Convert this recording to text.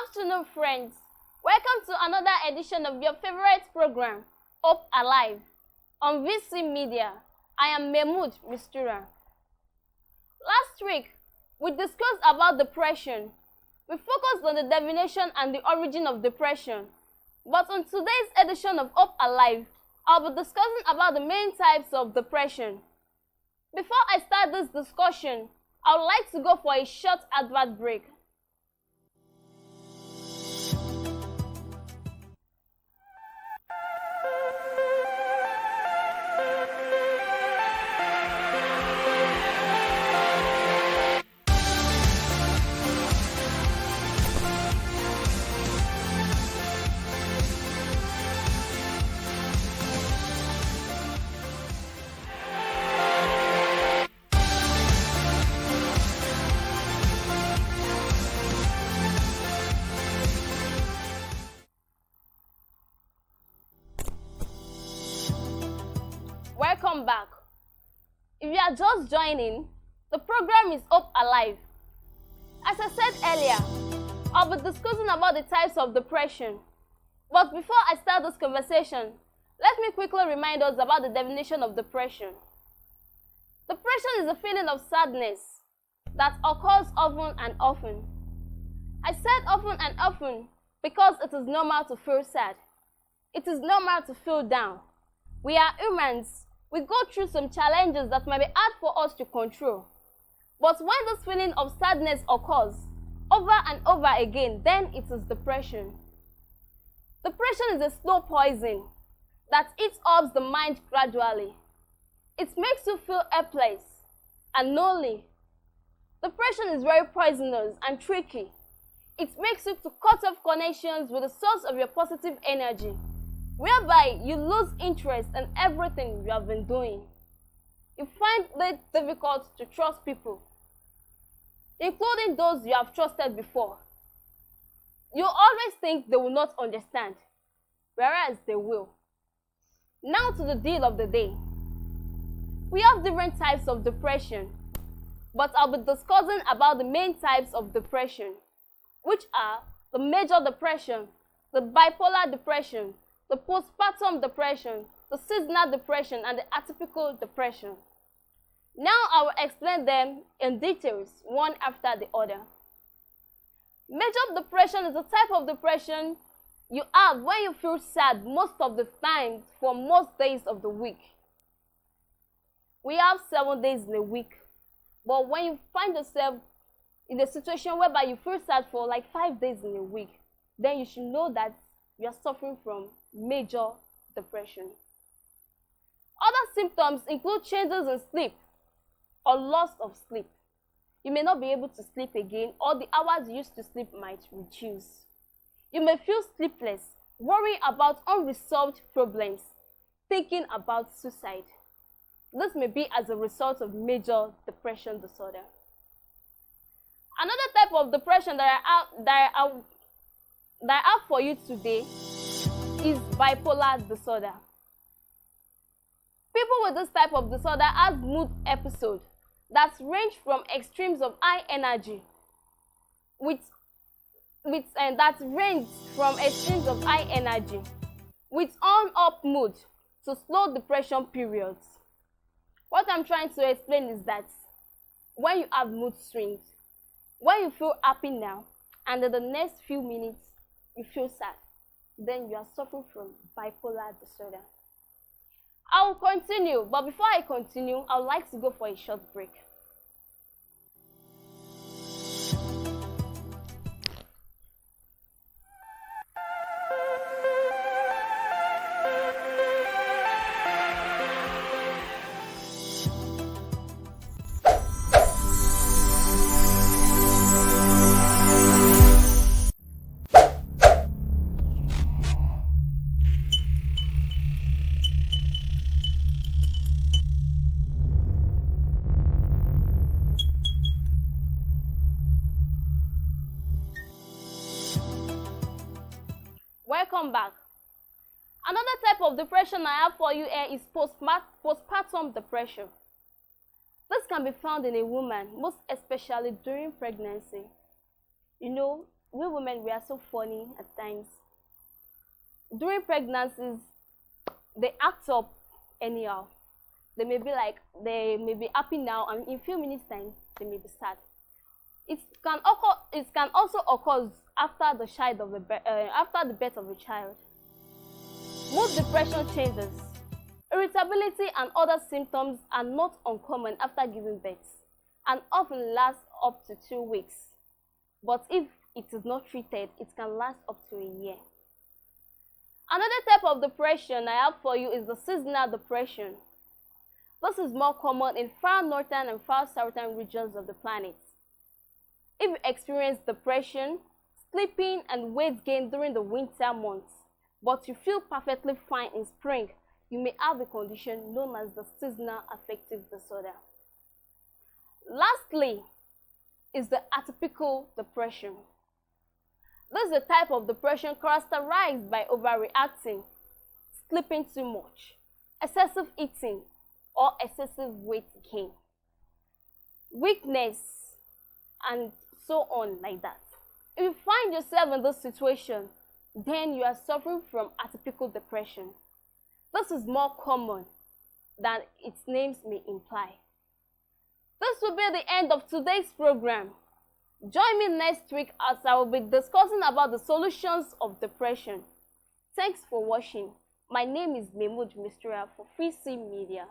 afternoon, friends. Welcome to another edition of your favorite program, Hope Alive, on VC Media. I am Mahmoud Mistura. Last week, we discussed about depression. We focused on the definition and the origin of depression. But on today's edition of Hope Alive, I'll be discussing about the main types of depression. Before I start this discussion, I would like to go for a short advert break. Welcome back. If you are just joining, the program is Hope Alive. As I said earlier, I'll be discussing about the types of depression. But before I start this conversation, let me quickly remind us about the definition of depression. Depression is a feeling of sadness that occurs often and often. I said often and often because it is normal to feel sad. It is normal to feel down. We are humans. We go through some challenges that might be hard for us to control. But when this feeling of sadness occurs over and over again, then it is depression. Depression is a slow poison that eats up the mind gradually. It makes you feel helpless and lonely. Depression is very poisonous and tricky. It makes you to cut off connections with the source of your positive energy, whereby you lose interest in everything you have been doing. You find it difficult to trust people, including those you have trusted before. You always think they will not understand, whereas they will. Now to the deal of the day. We have different types of depression, but I'll be discussing about the main types of depression, which are the major depression, the bipolar depression, the postpartum depression, the seasonal depression, and the atypical depression. Now I will explain them in details, one after the other. Major depression is a type of depression you have when you feel sad most of the time for most days of the week. We have 7 days in a week, but when you find yourself in a situation whereby you feel sad for like 5 days in a week, then you should know that you are suffering from major depression. Other symptoms include changes in sleep or loss of sleep. You may not be able to sleep again, or the hours you used to sleep might reduce. You may feel sleepless, worrying about unresolved problems, thinking about suicide. This may be as a result of major depression disorder. Another type of depression that I have for you today is bipolar disorder. People with this type of disorder have mood episodes that range from extremes of high energy with on-up mood to slow depression periods. What I'm trying to explain is that when you have mood swings, when you feel happy now, and in the next few minutes you feel sad, then you are suffering from bipolar disorder. I will continue, but before I continue, I would like to go for a short break. Welcome back. Another type of depression I have for you here is postpartum depression. This can be found in a woman, most especially during pregnancy. You know, we women, we are so funny at times. During pregnancies, they act up anyhow. They may be happy now, and in a few minutes time they may be sad. It can also occur after after the birth of a child. Mood depression changes. Irritability and other symptoms are not uncommon after giving birth and often last up to 2 weeks. But if it is not treated, it can last up to a year. Another type of depression I have for you is the seasonal depression. This is more common in far northern and far southern regions of the planet. If you experience depression, sleeping, and weight gain during the winter months, but you feel perfectly fine in spring, you may have a condition known as the seasonal affective disorder. Lastly is the atypical depression. This is a type of depression characterized by overreacting, sleeping too much, excessive eating, or excessive weight gain, weakness, and so on like that. If you find yourself in this situation, then you are suffering from atypical depression. This is more common than its names may imply. This will be the end of today's program. Join me next week as I will be discussing about the solutions of depression. Thanks for watching. My name is Mahmoud Mistria for Free C Media.